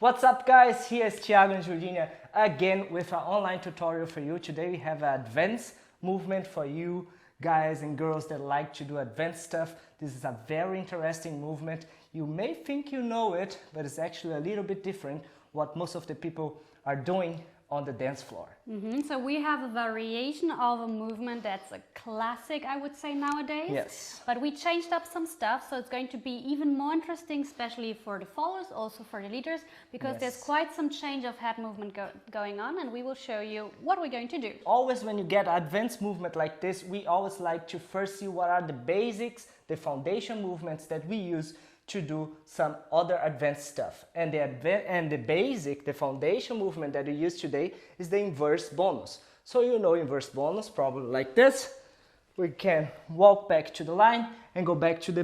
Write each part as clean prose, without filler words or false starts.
What's up guys, here is Tiago Julinha again with an online tutorial for you. Today we have an advanced movement for you guys and girls that like to do advanced stuff. This is a very interesting movement. You may think you know it, but it's actually a little bit different what most of the people are doing on the dance floor. So we have a variation of a movement that's a classic, I would say, nowadays. Yes. But we changed up some stuff, so it's going to be even more interesting, especially for the followers, also for the leaders, because there's quite some change of head movement going on, and we will show you what we're going to do. Always when you get advanced movement like this, we always like to first see what are the basics, the foundation movements that we use to do some other advanced stuff. And the foundation movement that we use today is the inverse bonus. So you know inverse bonus, probably like this. We can walk back to the line and go back to the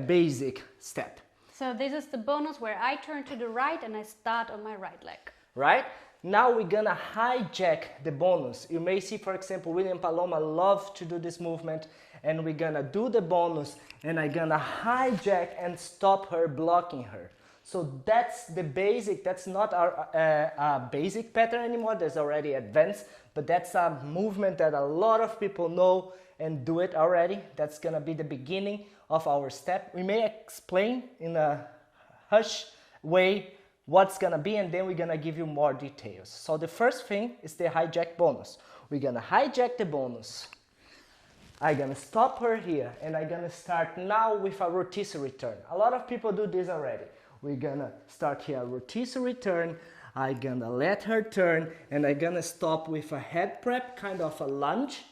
basic step. So this is the bonus where I turn to the right and I start on my right leg. Right? Now we're gonna hijack the bonus. You may see, for example, William Paloma loves to do this movement, and we're gonna do the bonus and I'm gonna hijack and stop her, blocking her. So that's the basic. That's not our basic pattern anymore. There's already advanced, but that's a movement that a lot of people know and do it already. That's gonna be the beginning of our step. We may explain in a hush way what's gonna be, and then we're gonna give you more details. So the first thing is the hijack bonus. We're gonna hijack the bonus. I'm gonna stop her here, and I'm gonna start now with a rotisserie turn. A lot of people do this already. We're gonna start here, rotisserie turn. I'm gonna let her turn, and I'm gonna stop with a head prep, kind of a lunge,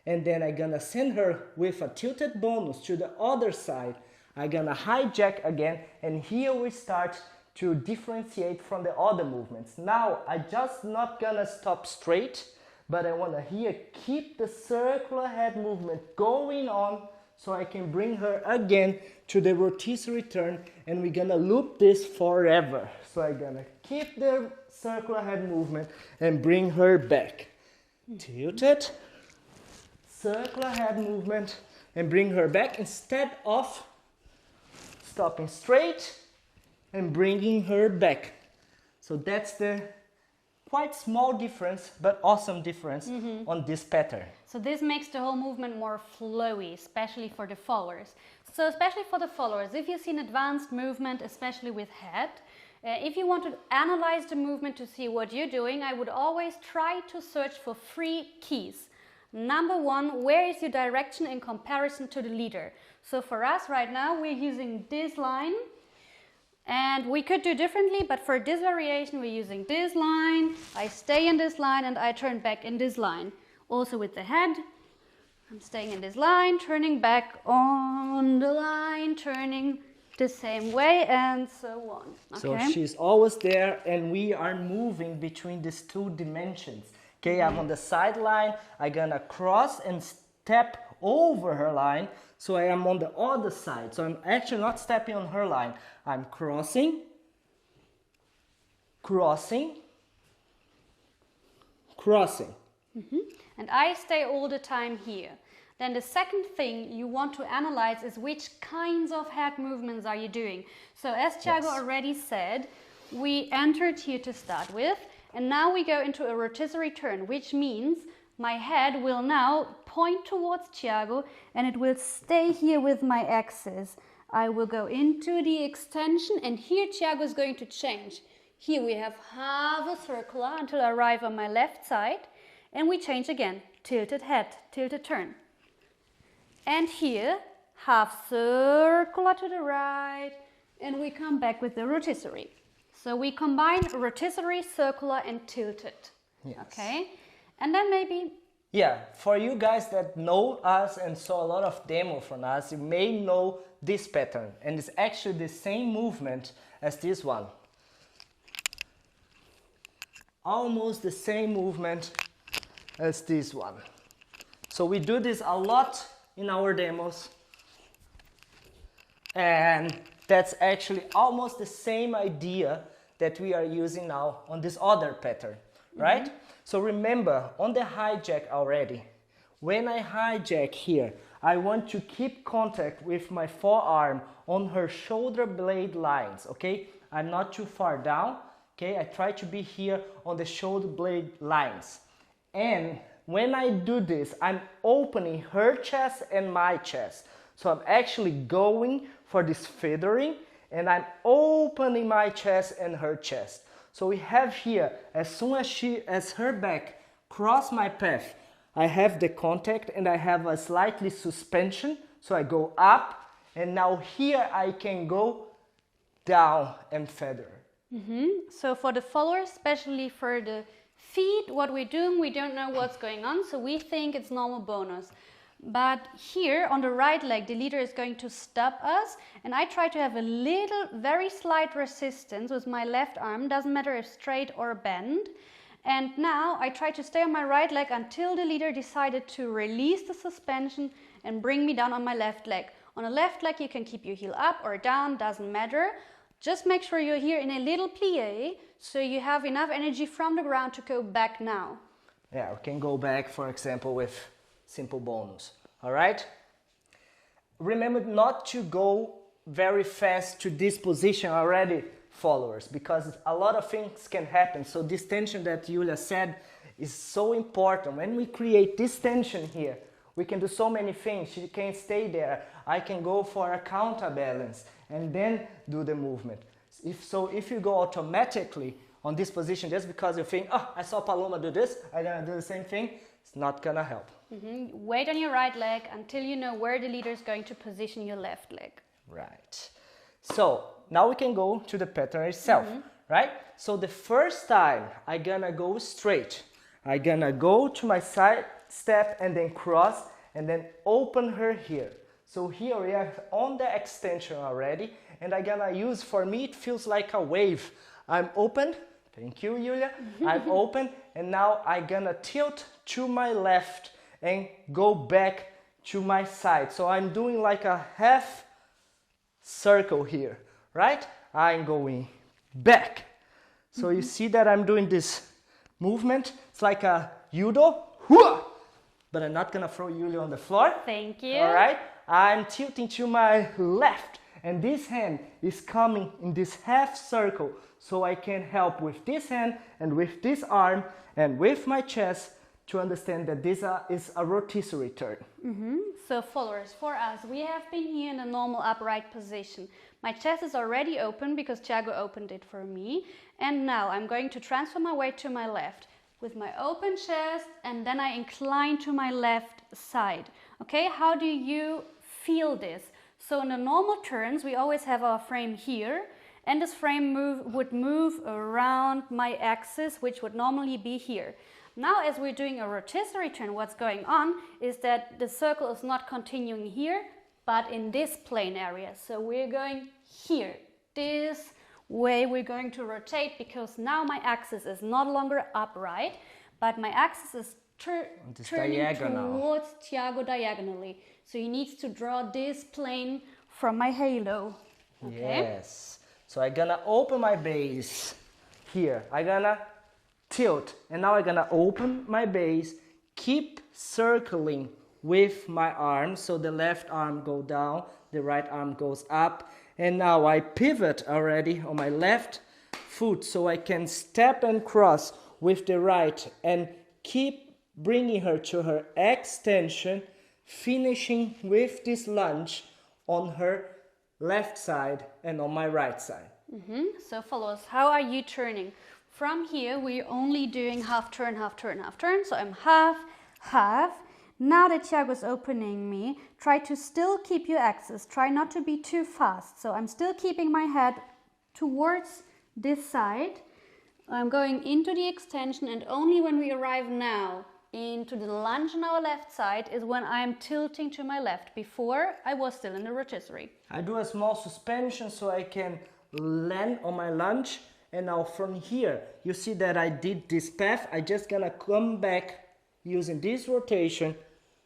and then I'm gonna send her with a tilted bonus to the other side. I'm gonna hijack again, and here we start to differentiate from the other movements. Now, I'm just not gonna stop straight, but I wanna here keep the circular head movement going on so I can bring her again to the rotisserie turn, and we're gonna loop this forever. So I'm gonna keep the circular head movement and bring her back. Tilted, circular head movement, and bring her back instead of stopping straight and bringing her back. So that's the quite small difference, but awesome difference on this pattern. So this makes the whole movement more flowy, especially for the followers. So especially for the followers, if you see an advanced movement, especially with head, if you want to analyze the movement to see what you're doing, I would always try to search for 3 keys. Number 1, where is your direction in comparison to the leader? So for us right now, we're using this line. And we could do differently, but for this variation we're using this line, I stay in this line and I turn back in this line. Also with the head, I'm staying in this line, turning back on the line, turning the same way, and so on. Okay? So she's always there, and we are moving between these 2 dimensions. Okay, I'm on the sideline, I'm gonna cross and step over her line, so I am on the other side. So I'm actually not stepping on her line. I'm crossing, crossing, crossing. And I stay all the time here. Then the second thing you want to analyze is which kinds of head movements are you doing. So as Tiago already said, we entered here to start with, and now we go into a rotisserie turn, which means my head will now point towards Tiago and it will stay here with my axis. I will go into the extension, and here Tiago is going to change. Here we have half a circular until I arrive on my left side, and we change again. Tilted head, tilted turn. And here, half circular to the right, and we come back with the rotisserie. So we combine rotisserie, circular, and tilted. Yes. Okay? And then maybe... Yeah, for you guys that know us and saw a lot of demo from us, you may know this pattern, and it's actually the same movement as this one. Almost the same movement as this one. So we do this a lot in our demos, and that's actually almost the same idea that we are using now on this other pattern, right? So remember, on the hijack already, when I hijack here, I want to keep contact with my forearm on her shoulder blade lines, okay? I'm not too far down, okay? I try to be here on the shoulder blade lines. And when I do this, I'm opening her chest and my chest. So I'm actually going for this feathering, and I'm opening my chest and her chest. So we have here, as soon as her back cross my path, I have the contact and I have a slightly suspension. So I go up, and now here I can go down and feather. So for the followers, especially for the feet, what we're doing, we don't know what's going on, so we think it's normal bonus. But here on the right leg, the leader is going to stop us, and I try to have a little, very slight resistance with my left arm, doesn't matter if straight or bend. And now I try to stay on my right leg until the leader decided to release the suspension and bring me down on my left leg. On the left leg, you can keep your heel up or down, doesn't matter. Just make sure you're here in a little plie, so you have enough energy from the ground to go back now. Yeah, we can go back, for example, with simple bonus. All right? Remember not to go very fast to this position already, followers, because a lot of things can happen. So this tension that Julia said is so important. When we create this tension here, we can do so many things. She can stay there. I can go for a counterbalance and then do the movement. If you go automatically on this position just because you think, oh, I saw Paloma do this, I'm gonna do the same thing, it's not gonna help. Wait on your right leg until you know where the leader is going to position your left leg. Right. So now we can go to the pattern itself, right? So the first time I'm gonna go straight. I'm gonna go to my side step and then cross and then open her here. So here we are on the extension already, and I'm gonna use, for me it feels like a wave. I'm open, thank you Julia, I'm open, and now I'm gonna tilt to my left and go back to my side. So I'm doing like a half circle here, right? I'm going back. So you see that I'm doing this movement, it's like a judo, but I'm not gonna throw Julia on the floor. Thank you. All right, I'm tilting to my left, and this hand is coming in this half circle, so I can help with this hand and with this arm and with my chest to understand that this is a rotisserie turn. So followers, for us, we have been here in a normal upright position. My chest is already open because Tiago opened it for me, and now I'm going to transfer my weight to my left with my open chest, and then I incline to my left side. Okay, how do you feel this? So in the normal turns, we always have our frame here, and this frame would move around my axis, which would normally be here. Now, as we're doing a rotisserie turn, what's going on is that the circle is not continuing here, but in this plane area. So we're going here, this way we're going to rotate, because now my axis is no longer upright, but my axis is turning towards Tiago diagonally. So he needs to draw this plane from my halo. Okay? Yes. So I'm gonna open my base here. I'm gonna tilt, and now I'm gonna open my base, keep circling with my arm, so the left arm goes down, the right arm goes up, and now I pivot already on my left foot, so I can step and cross with the right and keep bringing her to her extension, finishing with this lunge on her left side and on my right side. So followers, how are you turning? From here, we're only doing half turn, half turn, half turn. So I'm half, half. Now that Tiago's opening me, try to still keep your axis. Try not to be too fast. So I'm still keeping my head towards this side. I'm going into the extension, and only when we arrive now into the lunge on our left side is when I'm tilting to my left. Before, I was still in the rotisserie. I do a small suspension so I can land on my lunge. And now from here, you see that I did this path. I just gonna come back using this rotation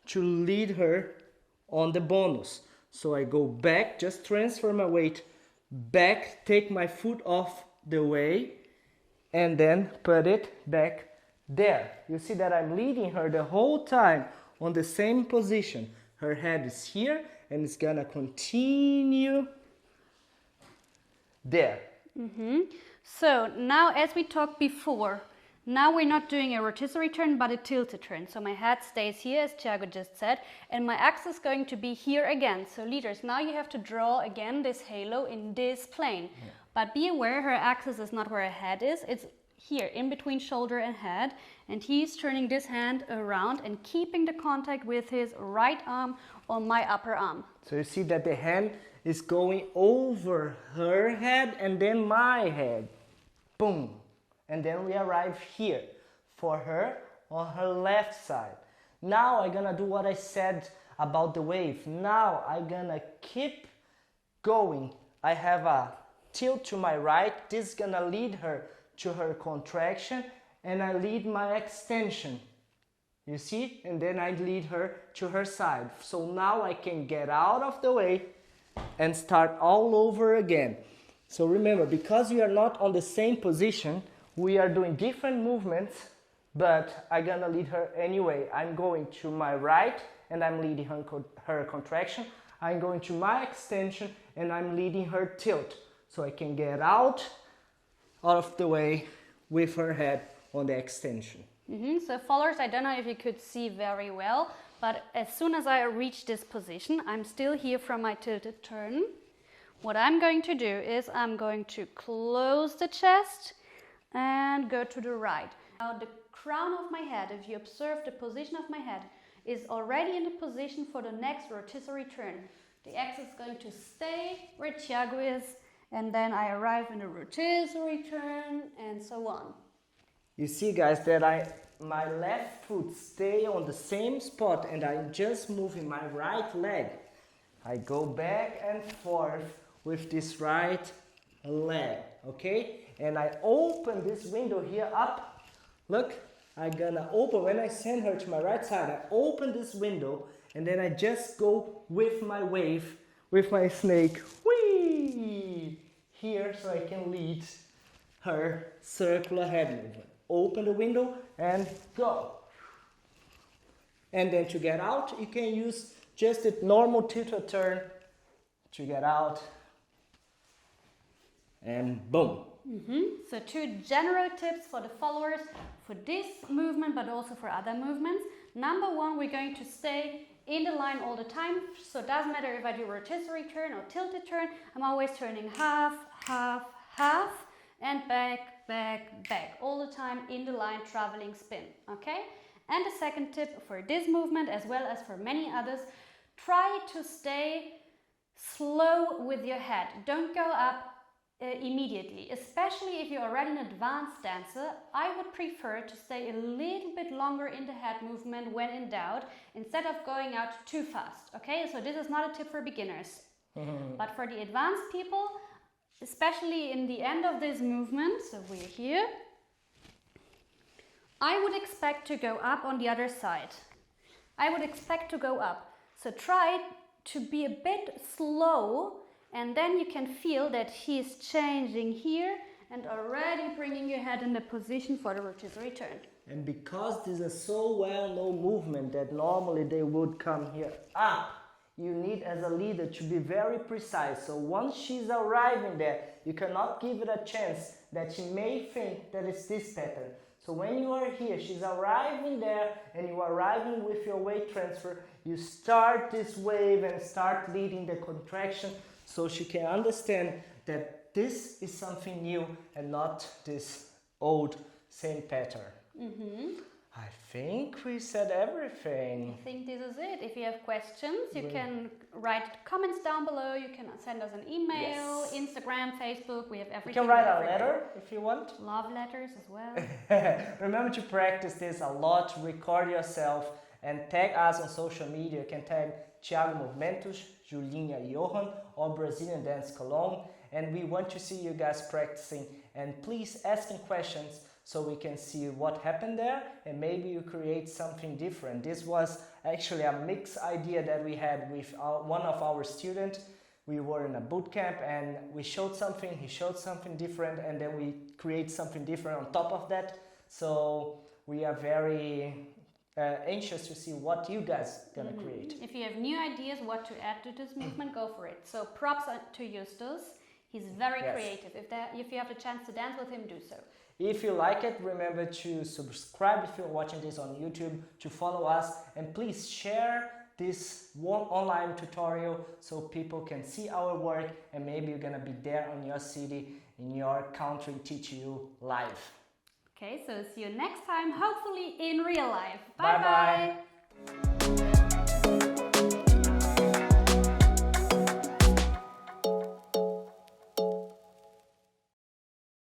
to lead her on the bonus. So I go back, just transfer my weight back, take my foot off the way, and then put it back there. You see that I'm leading her the whole time on the same position. Her head is here, and it's gonna continue there. So now, as we talked before, now we're not doing a rotisserie turn, but a tilted turn. So my head stays here, as Tiago just said, and my axis is going to be here again. So leaders, now you have to draw again this halo in this plane. Yeah. But be aware, her axis is not where her head is. It's here, in between shoulder and head. And he's turning this hand around and keeping the contact with his right arm on my upper arm. So you see that the hand is going over her head and then my head. Boom. And then we arrive here for her on her left side. Now I'm gonna do what I said about the wave. Now I'm gonna keep going. I have a tilt to my right. This is gonna lead her to her contraction, and I lead my extension. You see? And then I lead her to her side. So now I can get out of the way and start all over again. So remember, because we are not on the same position, we are doing different movements, but I'm gonna lead her anyway. I'm going to my right and I'm leading her contraction. I'm going to my extension and I'm leading her tilt. So I can get out of the way with her head on the extension. So followers, I don't know if you could see very well, but as soon as I reach this position, I'm still here from my tilted turn. What I'm going to do is I'm going to close the chest and go to the right. Now the crown of my head, if you observe the position of my head, is already in the position for the next rotisserie turn. The axis is going to stay where Tiago is, and then I arrive in the rotisserie turn and so on. You see, guys, that my left foot stay on the same spot and I'm just moving my right leg. I go back and forth with this right leg, okay? And I open this window here up. Look, I'm gonna open, when I send her to my right side, I open this window and then I just go with my wave, with my snake, whee, here, so I can lead her circular head movement. Open the window and go. And then to get out, you can use just a normal tilted turn to get out. And boom. So 2 general tips for the followers for this movement, but also for other movements. Number 1, we're going to stay in the line all the time. So it doesn't matter if I do rotisserie turn or tilted turn. I'm always turning half, half, half, and back, back, back. All the time in the line, traveling spin, okay? And the second tip for this movement, as well as for many others, try to stay slow with your head. Don't go up immediately, especially if you're already an advanced dancer. I would prefer to stay a little bit longer in the head movement when in doubt, instead of going out too fast, okay? So this is not a tip for beginners, but for the advanced people, especially in the end of this movement, so we're here, I would expect to go up on the other side. I would expect to go up. So try to be a bit slow, and then you can feel that he's changing here and already bringing your head in the position for the rotisserie turn. And because this is so well-known movement that normally they would come here up, you need as a leader to be very precise. So once she's arriving there, you cannot give it a chance that she may think that it's this pattern. So when you are here, she's arriving there and you are arriving with your weight transfer, you start this wave and start leading the contraction so she can understand that this is something new and not this old same pattern. I think we said everything. I think this is it. If you have questions, you can write comments down below. You can send us an email, Instagram, Facebook. We have everything. You can write a letter if you want. Love letters as well. Remember to practice this a lot. Record yourself and tag us on social media. You can tag Tiago Movimentos, Julinha Johan, or Brazilian Dance Cologne. And we want to see you guys practicing. And please asking questions, so we can see what happened there and maybe you create something different. This was actually a mixed idea that we had with one of our students. We were in a boot camp and we showed something, he showed something different, and then we create something different on top of that. So we are very anxious to see what you guys gonna create. If you have new ideas what to add to this movement, go for it. So props to Justus. He's very creative. If you have the chance to dance with him, do so. If you like it, remember to subscribe if you're watching this on YouTube, to follow us, and please share this online tutorial so people can see our work, and maybe you're gonna be there on your city, in your country, teach you live. Okay, so see you next time, hopefully in real life. Bye Bye bye.